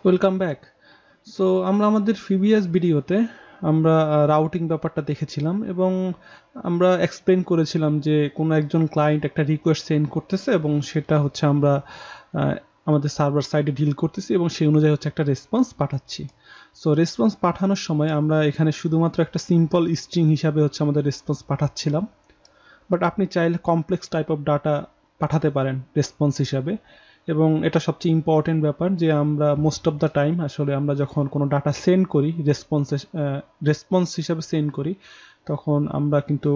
Welcome back. So আমরা আমাদের previous ভিডিওতে আমরা রাউটিং ব্যাপারটা দেখেছিলাম এবং আমরা এক্সপ্লেন করেছিলাম যে কোনো একজন ক্লায়েন্ট একটা রিকোয়েস্ট সেন্ড করতেছে এবং সেটা হচ্ছে আমরা আমাদের সার্ভার সাইডে ডিল করতেছি এবং সেই অনুযায়ী হচ্ছে একটা রেসপন্স পাঠাচ্ছি। সো রেসপন্স পাঠানোর সময় আমরা এখানে শুধুমাত্র একটা সিম্পল স্ট্রিং হিসাবে হচ্ছে আমাদের রেসপন্স পাঠাচ্ছিলাম, বাট আপনি চাইলে কমপ্লেক্স টাইপ অফ ডাটা পাঠাতে পারেন রেসপন্স হিসাবে। এবং এটা সবচেয়ে ইম্পর্টেন্ট ব্যাপার যে আমরা মোস্ট অফ দ্য টাইম আসলে আমরা যখন কোনো ডাটা সেন্ড করি রেসপন্স হিসাবে সেন্ড করি, তখন আমরা কিন্তু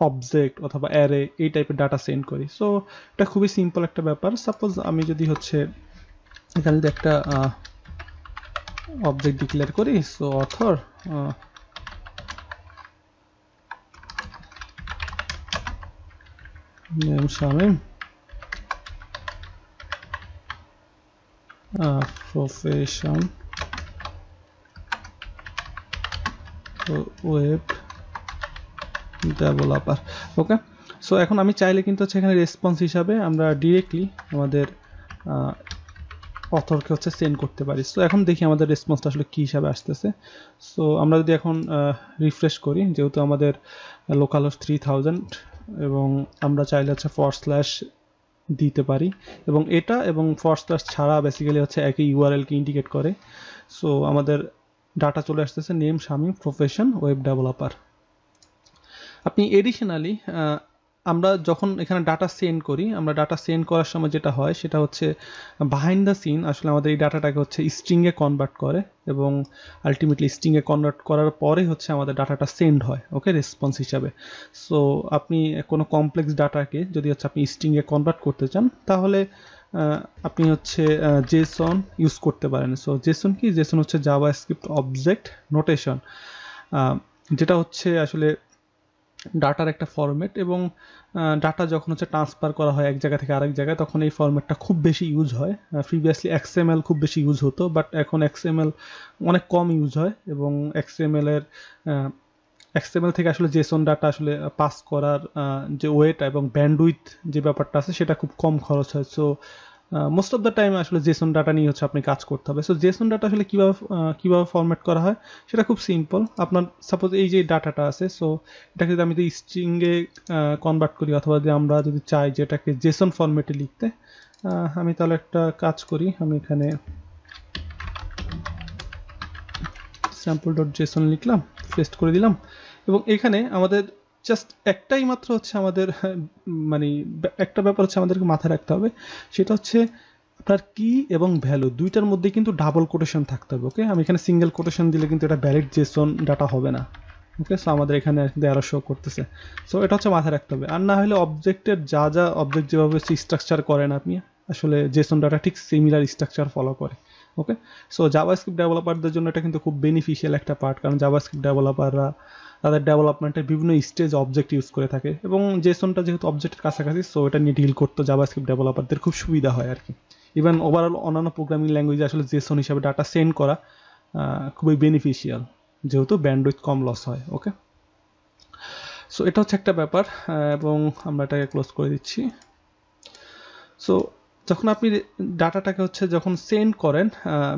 অবজেক্ট অথবা অ্যারে এই টাইপের ডাটা সেন্ড করি। সো এটা খুবই সিম্পল একটা ব্যাপার। সাপোজ আমি যদি হচ্ছে এখানে যদি একটা অবজেক্ট ডিক্লেয়ার করি, so author name Shamim, profession web developer. Okay, so এখন আমি চাইলে কিন্তু হচ্ছে এখানে রেসপন্স হিসাবে আমরা ডিরেক্টলি আমাদের অথরকে হচ্ছে সেন্ড করতে পারি। সো এখন দেখি আমাদের রেসপন্সটা আসলে কী হিসাবে আসতেছে। সো আমরা যদি এখন রিফ্রেশ করি, যেহেতু আমাদের লোকাল হোস্ট 3000 এবং আমরা চাইলে হচ্ছে / দিতে পারি এবং এটা এবং / ছাড়া বেসিক্যালি হচ্ছে একই ইউআরএলকে ইন্ডিকেট করে। সো আমাদের ডাটা চলে আসতেছে name Shamim profession web developer. আপনি এডিশনালি আমরা যখন এখানে ডাটা সেন্ড করি, আমরা ডাটা সেন্ড করার সময় যেটা হয় সেটা হচ্ছে বিহাইন্ড দ্য সিন আসলে আমাদের এই ডাটাটাকে হচ্ছে স্ট্রিংয়ে কনভার্ট করে এবং আলটিমেটলি স্ট্রিংয়ে কনভার্ট করার পরে হচ্ছে আমাদের ডাটাটা সেন্ড হয় ওকে রেসপন্স হিসাবে। সো আপনি কোনো কমপ্লেক্স ডাটাকে যদি হচ্ছে আপনি স্ট্রিংয়ে কনভার্ট করতে চান তাহলে আপনি হচ্ছে জেসন ইউজ করতে পারেন। সো জেসন কি? জেসন হচ্ছে জাভাস্ক্রিপ্ট অবজেক্ট নোটেশন, যেটা হচ্ছে আসলে ডাটার একটা ফরম্যাট এবং ডাটা যখন হচ্ছে ট্রান্সফার করা হয় এক জায়গা থেকে আরেক জায়গায় তখন এই ফরম্যাটটা খুব বেশি ইউজ হয়। প্রিভিয়াসলি XML খুব বেশি ইউজ হতো, বাট এখন XML অনেক কম ইউজ হয় এবং XML থেকে আসলে জেসন ডাটা আসলে পাস করার যে ওয়েট এবং ব্যান্ডউইথ যে ব্যাপারটা আছে সেটা খুব কম খরচ হয়। So most of the time আসলে জেসন ডাটা নিয়ে হচ্ছে আপনি কাজ করতে হবে। সো জেসন ডাটা আসলে কিভাবে ফরম্যাট করা হয় সেটা খুব সিম্পল। আপনার সাপোজ এই যে ডাটাটা আছে, সো এটাকে যদি আমি যদি স্ট্রিংয়ে কনভার্ট করি অথবা যদি আমরা যদি চাই যে এটাকে জেসন ফরম্যাটে লিখতে, আমি তাহলে একটা কাজ করি, আমি এখানে sample.json লিখলাম, পেস্ট করে দিলাম এবং এখানে আমাদের জাস্ট একটাই মাত্র হচ্ছে আমাদের মানে একটা ব্যাপার হচ্ছে আমাদেরকে মাথায় রাখতে হবে, সেটা হচ্ছে আপনার কি এবং ভ্যালু দুইটার মধ্যে কিন্তু ডাবল কোটেশন থাকতে হবে। ওকে, আমি এখানে সিঙ্গেল কোটেশন দিলে কিন্তু এটা ভ্যালিড জেসন ডাটা হবে না। ওকে, সো আমাদের এখানে কিন্তু এরর শো করতেছে। সো এটা হচ্ছে মাথায় রাখতে হবে। আর না হলে অবজেক্টের যা অবজেক্ট যেভাবে স্ট্রাকচার করেন আপনি, আসলে জেসন ডাটা ঠিক সিমিলার স্ট্রাকচার ফলো করে। ওকে, সো জাভাস্ক্রিপ্ট ডেভেলপারদের জন্য এটা কিন্তু খুব বেনিফিশিয়াল একটা পার্ট, কারণ জাভাস্ক্রিপ্ট ডেভেলপাররা তাদের ডেভেলপমেন্টের বিভিন্ন স্টেজ অবজেক্ট ইউজ করে থাকে এবং জেসনটা যেহেতু অবজেক্টের কাছাকাছি, সো এটা নিয়ে ডিল করতে জাভাস্ক্রিপ্ট ডেভেলপারদের খুব সুবিধা হয় আর কি। ইভেন ওভারঅল অন্যান্য প্রোগ্রামিং ল্যাঙ্গুয়েজে আসলে জেসন হিসাবে ডাটা সেন্ড করা খুবই বেনিফিশিয়াল, যেহেতু ব্যান্ডউইথ কম লস হয়। ওকে, সো এটা হচ্ছে একটা ব্যাপার এবং আমরা এটাকে ক্লোজ করে দিচ্ছি। সো যখন আপনি ডাটাটাকে হচ্ছে যখন সেন্ড করেন,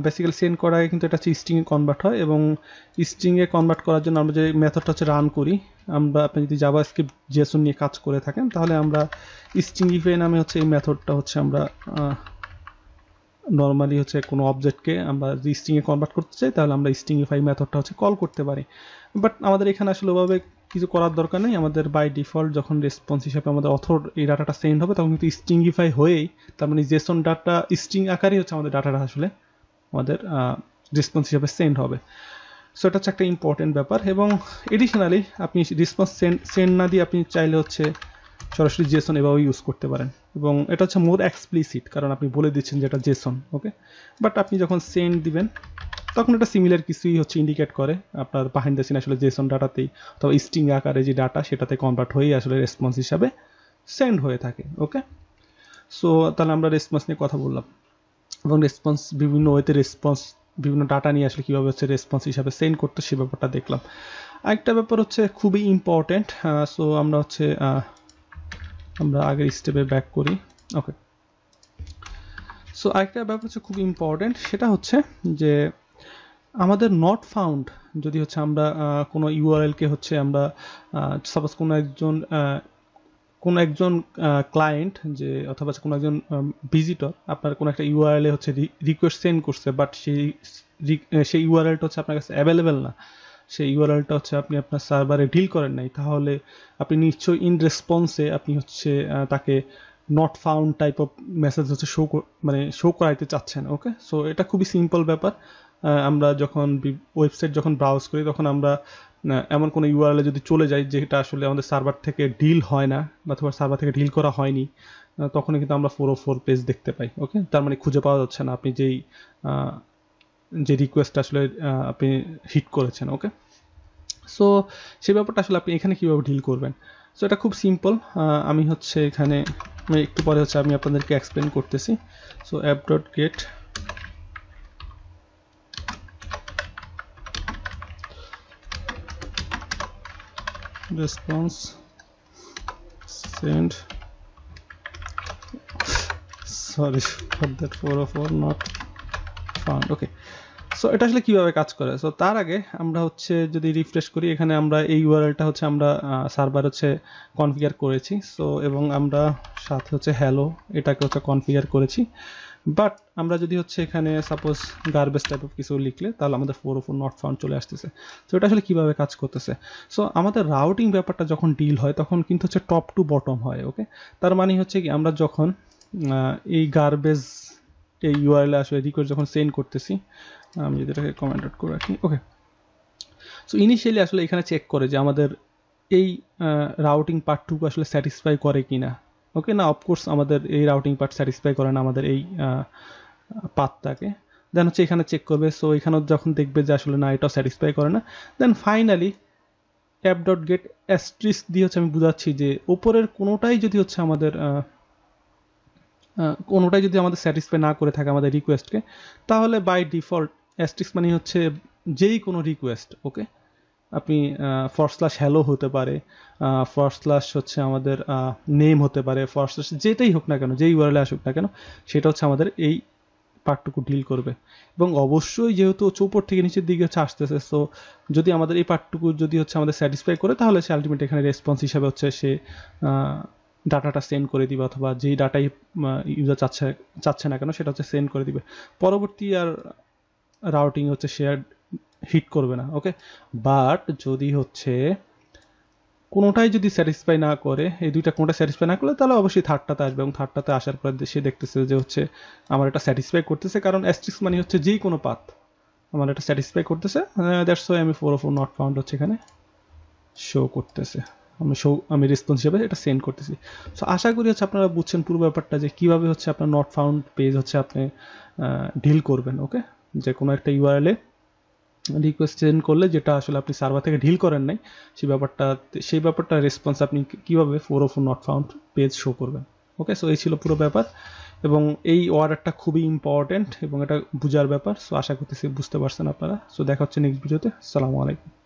বেসিক্যালি সেন্ড করার আগে কিন্তু এটা হচ্ছে স্ট্রিংয়ে কনভার্ট হয় এবং স্ট্রিংয়ে কনভার্ট করার জন্য আমরা যে মেথডটা হচ্ছে রান করি, আপনি যদি জাভাস্ক্রিপ্ট জেসন নিয়ে কাজ করে থাকেন তাহলে আমরা স্ট্রিংইফাই নামে হচ্ছে এই মেথডটা হচ্ছে আমরা নর্মালি হচ্ছে কোনো অবজেক্টকে আমরা যদি স্ট্রিংয়ে কনভার্ট করতে চাই তাহলে আমরা স্ট্রিংইফাই মেথডটা হচ্ছে কল করতে পারি। বাট আমাদের এখানে আসলে ওভাবে কিছু করার দরকার নেই। আমাদের বাই ডিফল্ট যখন রেসপন্স হিসাবে আমাদের অথর এই ডাটাটা সেন্ড হবে তখন কিন্তু স্ট্রিংইফাই হয়েই, তার মানে জেসন ডাটা স্ট্রিং আকারেই হচ্ছে আমাদের ডাটাটা আসলে আমাদের রেসপন্স হিসাবে সেন্ড হবে। সো এটা হচ্ছে একটা ইম্পর্টেন্ট ব্যাপার। এবং এডিশনালি আপনি রেসপন্স সেন্ড না দিয়ে আপনি চাইলে হচ্ছে সরাসরি জেসন এভাবে ইউজ করতে পারেন এবং এটা হচ্ছে মোর এক্সপ্লিসিট, কারণ আপনি বলে দিচ্ছেন যে এটা জেসন। ওকে, বাট আপনি যখন সেন্ড দিবেন তখন এটা সিমিলার কিছুই হচ্ছে ইন্ডিকেট করে আপনার বিহাইন্ড দ্য সিন আসলে জেসন ডাটাতেই অথবা স্ট্রিং আকারে যে ডাটা সেটাতে কনভার্ট হয়েই আসলে রেসপন্স হিসাবে সেন্ড হয়ে থাকে। ওকে, সো তাহলে আমরা রেসপন্স নিয়ে কথা বললাম এবং রেসপন্স বিভিন্ন ওয়েতে বিভিন্ন ডাটা নিয়ে আসলে কীভাবে হচ্ছে রেসপন্স হিসাবে সেন্ড করতে সে ব্যাপারটা দেখলাম। আরেকটা ব্যাপার হচ্ছে খুবই ইম্পর্টেন্ট। সো আমরা হচ্ছে আগের স্টেপে ব্যাক করি। ওকে, সো আরেকটা ব্যাপার হচ্ছে খুব ইম্পর্টেন্ট, সেটা হচ্ছে যে আমাদের নট ফাউন্ড যদি হচ্ছে আমরা কোনো ইউআরএলকে হচ্ছে আমরা সাপোজ কোনো একজন ক্লায়েন্ট যে অথবা কোনো একজন ভিজিটর আপনার কোনো একটা ইউআরএল হচ্ছে রিকোয়েস্ট সেন্ড করছে, বাট সেই ইউআরএলটা হচ্ছে আপনার কাছে অ্যাভেলেবেল না, সেই ইউআরএলটা হচ্ছে আপনি আপনার সার্ভারে ডিল করেন নাই, তাহলে আপনি নিশ্চয়ই ইন রেসপন্সে আপনি হচ্ছে তাকে not found type of message হচ্ছে শো করাইতে চাচ্ছেন। ওকে, সো এটা খুবই সিম্পল ব্যাপার। আমরা যখন ওয়েবসাইট যখন ব্রাউজ করি তখন আমরা এমন কোনো ইউআরএল যদি চলে যাই যেটা আসলে আমাদের সার্ভার থেকে ডিল হয় না অথবা সার্ভার থেকে ডিল করা হয়নি, তখন কিন্তু আমরা 404 পেজ দেখতে পাই। ওকে, তার মানে খুঁজে পাওয়া যাচ্ছে না আপনি যে রিকোয়েস্ট আসলে আপনি হিট করেছেন। ওকে, সো সেই ব্যাপারটা আসলে আপনি এখানে কীভাবে ডিল করবেন, সো এটা খুব সিম্পল। আমি হচ্ছে এখানে একটু পরে হচ্ছে আমি আপনাদেরকে এক্সপ্লেন করতেছি। So app.get response send, sorry for that 404 not found. Okay, so এটা আসলে কিভাবে কাজ করে, সো তার আগে আমরা হচ্ছে যদি রিফ্রেশ করি, এখানে আমরা এই ইউআরএলটা হচ্ছে আমরা সার্ভার হচ্ছে কনফিগার করেছি, সো এবং আমরা সাথে হচ্ছে হ্যালো এটাকে হচ্ছে কনফিগার করেছি, বাট আমরা যদি হচ্ছে এখানে সাপোজ গার্বেজ টাইপ অফ কিছু লিখলে তাহলে আমাদের 404 নট ফাউন্ড চলে আসতেছে। সো এটা আসলে কিভাবে কাজ করতেছে, সো আমাদের রাউটিং ব্যাপারটা যখন ডিল হয় তখন কিন্তু হচ্ছে টপ টু বটম হয়। ওকে, তার মানে হচ্ছে কি আমরা যখন এই গার্বেজ এই ইউআরএল আসলে রিকোয়েস্ট যখন সেন্ড করতেছি, আমি যদি এটাকে কমেন্ট আউট করে রাখি। ওকে, সো ইনিশিয়ালি আসলে এখানে চেক করে যে আমাদের এই রাউটিং পার্টটুকু আসলে স্যাটিসফাই করে কিনা। ওকে, না অফকোর্স আমাদের এই রাউটিং পার্ট স্যাটিসফাই করে না আমাদের এই পাথটাকে, দেন হচ্ছে এখানে চেক করবে। সো এখানেও যখন দেখবে যে আসলে না এটাও স্যাটিসফাই করে না, দেন ফাইনালি app.get asterisk দিয়ে হচ্ছে আমি বুঝাচ্ছি যে উপরের কোনোটাই যদি হচ্ছে আমাদের স্যাটিসফাই না করে থাকে আমাদের রিকোয়েস্টকে, তাহলে বাই ডিফল্ট অ্যাস্টেরিস্ক মানে হচ্ছে যেই কোনো রিকোয়েস্ট। ওকে, আপনি /hello হতে পারে, / হচ্ছে আমাদের নেম হতে পারে, / যেটাই হোক না কেন, যেই ইউআরএল আসুক না কেন, সেটা হচ্ছে আমাদের এই পার্টটুকু ডিল করবে। এবং অবশ্যই যেহেতু উপর থেকে নিচের দিকে হচ্ছে আসতেছে, সো যদি আমাদের এই পার্টটুকু যদি হচ্ছে আমাদের স্যাটিসফাই করে তাহলে সে আলটিমেট এখানে রেসপন্স হিসাবে হচ্ছে সে ডাটাটা সেন্ড করে দিবে, অথবা যেই ডাটাই ইউজার চাচ্ছে না কেন সেটা হচ্ছে সেন্ড করে দিবে। পরবর্তী আর রাউটিং হচ্ছে শেয়ার হিট করবে না। ওকে, বাট যদি হচ্ছে কোনোটাই যদি স্যাটিসফাই না করে, এই দুইটা কোনোটা স্যাটিসফাই না করলে, তাহলে অবশ্যই থার্ডটাতে আসবে, এবং থার্ডটাতে আসার পর সে দেখতেছে যে হচ্ছে আমার এটা স্যাটিসফাই করতেছে, কারণ অ্যাস্টেরিস্ক মানে হচ্ছে যেই কোনো পাথ আমার এটা স্যাটিসফাই করতেছে, দ্যাটস ওয়াই আমি 404 নট ফাউন্ড হচ্ছে এখানে শো করতেছে, আমি রেসপন্স হিসেবে এটা সেন্ড করতেছি। সো আশা করি হচ্ছে আপনারা বুঝছেন পুরো ব্যাপারটা যে কীভাবে হচ্ছে আপনার নট ফাউন্ড পেজ হচ্ছে আপনি ডিল করবেন। ওকে, যে কোনো একটা ইউআরএলে রিকোয়েস্ট সেন্ড করলে যেটা আসলে আপনি সার্ভার থেকে ডিল করেন নাই, সেই ব্যাপারটা রেসপন্স আপনি কীভাবে 404 নট ফাউন্ড পেজ শো করবেন। ওকে, সো এই ছিল পুরো ব্যাপার, এবং এই অর্ডারটা খুবই ইম্পর্টেন্ট এবং এটা বোঝার ব্যাপার। সো আশা করতেছি বুঝতে পারছেন আপনারা। সো দেখা হচ্ছে নেক্সট ভিডিওতে। আসসালামু আলাইকুম।